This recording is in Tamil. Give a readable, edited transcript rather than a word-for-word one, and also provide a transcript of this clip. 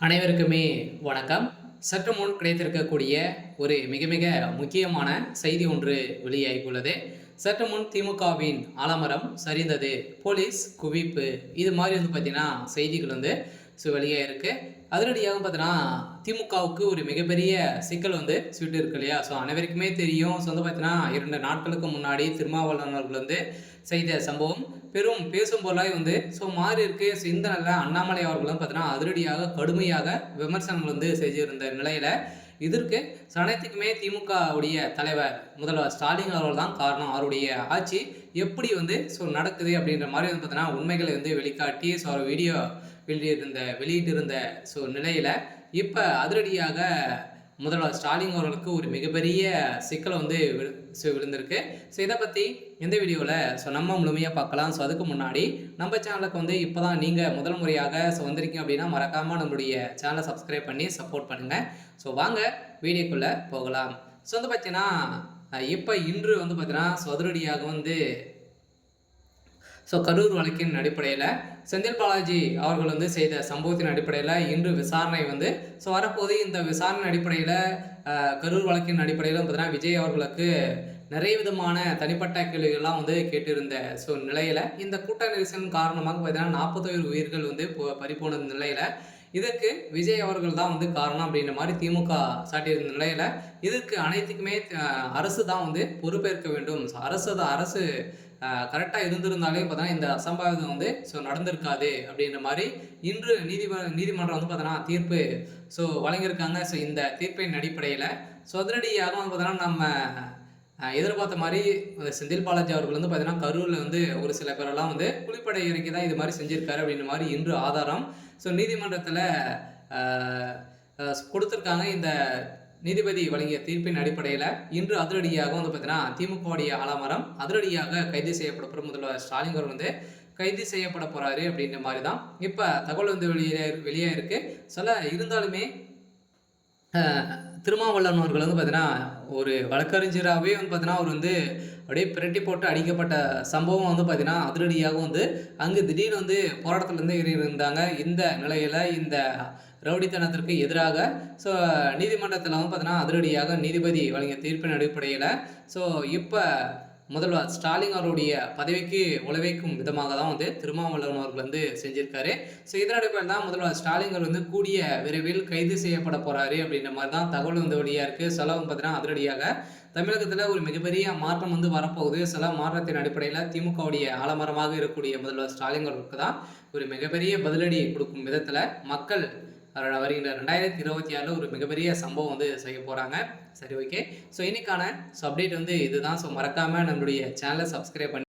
அனைவருக்குமே வணக்கம். சற்று முன் கிடைத்திருக்கக்கூடிய ஒரு மிக மிக முக்கியமான செய்தி ஒன்று வெளியாகியுள்ளது. சற்று முன் திமுகவின் ஆலமரம் சரிந்தது, போலீஸ் குவிப்பு, இது மாதிரி பார்த்தீங்கன்னா செய்திகள் வெளியாயிருக்கு. அதிரடியாக பார்த்தீங்கன்னா திமுகவுக்கு ஒரு மிகப்பெரிய சிக்கல் சுட்டு இருக்கு இல்லையா? ஸோ அனைவருக்குமே தெரியும். பார்த்தீங்கன்னா 2 நாட்களுக்கு முன்னாடி திருமாவளவன் அவர்கள் செய்த சம்பவம் பெரும் பேசும் பொருளாய் மாறி இருக்கு. இந்த நிலையில் அண்ணாமலை அவர்களும் பார்த்தீங்கன்னா அதிரடியாக கடுமையாக விமர்சனங்கள் செஞ்சிருந்த நிலையில இதற்கு அனைத்துக்குமே திமுகவுடைய தலைவர் முதல்வர் ஸ்டாலின் அவர்கள் தான் காரணம். அவருடைய ஆட்சி எப்படி நடக்குது அப்படின்ற மாதிரி பார்த்தீங்கன்னா உண்மைகளை வெளிக்காட்டி அவர் வீடியோ வெளியிட்டிருந்த நிலையில இப்ப அதிரடியாக முதல்வர் ஸ்டாலின் அவர்களுக்கு ஒரு மிகப்பெரிய சிக்கல் விழுந்திருக்கு. இதை பற்றி இந்த வீடியோவில் நம்ம முழுமையாக பார்க்கலாம். அதுக்கு முன்னாடி நம்ம சேனலுக்கு இப்போதான் நீங்கள் முதல் முறையாக வந்திருக்கீங்க அப்படின்னா மறக்காமல் நம்மளுடைய சேனலை சப்ஸ்கிரைப் பண்ணி சப்போர்ட் பண்ணுங்கள். வாங்க வீடியோக்குள்ளே போகலாம். பார்த்தீங்கன்னா இப்போ இன்று பார்த்தீங்கன்னா அதிரடியாக கரூர் வழக்கின் அடிப்படையில் செந்தில் பாலாஜி அவர்கள் செய்த சம்பவத்தின் அடிப்படையில் இன்று விசாரணை வரப்போது. இந்த விசாரணை அடிப்படையில் கரூர் வழக்கின் அடிப்படையில் பார்த்தீங்கன்னா விஜய் அவர்களுக்கு நிறைய விதமான தனிப்பட்ட கேள்விகள்லாம் கேட்டிருந்த நிலையில் இந்த கூட்ட நெரிசலின் காரணமாக பார்த்தீங்கன்னா 41 உயிர்கள் பறிபோன நிலையில் இதற்கு விஜய் அவர்கள் தான் காரணம் அப்படின்ற மாதிரி திமுக சாட்டியிருந்த நிலையில இதற்கு அனைத்துக்குமே அரசு தான் பொறுப்பேற்க வேண்டும். அரசு கரெக்டாக இருந்திருந்தாலே பார்த்தீங்கன்னா இந்த அசம்பாவிதம் நடந்திருக்காது அப்படின்ற மாதிரி இன்று நீதிமன்றம் பார்த்தீங்கன்னா தீர்ப்பு வழங்கியிருக்காங்க. இந்த தீர்ப்பின் அடிப்படையில் அதிரடியாக பார்த்தீங்கன்னா நம்ம எதிர்பார்த்த மாதிரி செந்தில் பாலாஜி அவர்கள் பார்த்தீங்கன்னா கரூரில் ஒரு சில பேரெல்லாம் குளிப்படை இறக்கி தான் இது மாதிரி செஞ்சிருக்காரு அப்படின்ற மாதிரி இன்று ஆதாரம் நீதிமன்றத்தில் கொடுத்துருக்காங்க. இந்த நீதிபதி வழங்கிய தீர்ப்பின் அடிப்படையில் இன்று அதிரடியாக பார்த்தீங்கன்னா திமுகவுடைய ஆலமரம் அதிரடியாக கைது செய்யப்பட போகிற முதல்வர் ஸ்டாலின் அவர்கள் கைது செய்யப்பட போறாரு அப்படின்ற மாதிரி தான் இப்போ தகவல் வெளியே இருக்கு. இருந்தாலுமே திருமாவளவன் அவர்கள் பார்த்தீங்கன்னா ஒரு வழக்கறிஞராகவே பார்த்தீங்கன்னா அவர் அப்படியே பிரட்டி போட்டு அடிக்கப்பட்ட சம்பவம் பார்த்தீங்கன்னா அதிரடியாக அங்கு திடீர்னு போராட்டத்திலேருந்து இருந்தாங்க. இந்த நிலையில் இந்த ரவுடித்தனத்திற்கு எதிராக நீதிமன்றத்தில் பார்த்தீங்கன்னா அதிரடியாக நீதிபதி வழங்கிய தீர்ப்பின் அடிப்படையில் இப்போ முதல்வர் ஸ்டாலின் அவருடைய பதவிக்கு உழவைக்கும் விதமாக தான் திருமாவளவன் அவர்கள் செஞ்சிருக்காரு. இதன் அடிப்படையில் தான் முதல்வர் ஸ்டாலின் அவர் கூடிய விரைவில் கைது செய்யப்பட போறாரு அப்படின்ற மாதிரி தான் தகவல் வெளியாக இருக்கு. பார்த்தீங்கன்னா அதிரடியாக தமிழகத்தில் ஒரு மிகப்பெரிய மாற்றம் வரப்போகுது. மாற்றத்தின் அடிப்படையில் திமுகவுடைய ஆலமரமாக இருக்கக்கூடிய முதல்வர் ஸ்டாலின் அவர்களுக்கு தான் ஒரு மிகப்பெரிய பதிலடி கொடுக்கும் விதத்தில் மக்கள் வருகின்ற 2026 ஒரு மிகப்பெரிய சம்பவம் செய்ய போகிறாங்க. சரி, ஓகே. இன்னைக்கான அப்டேட் இதுதான். மறக்காமல் நம்மளுடைய சேனலை சப்ஸ்கிரைப் பண்ணி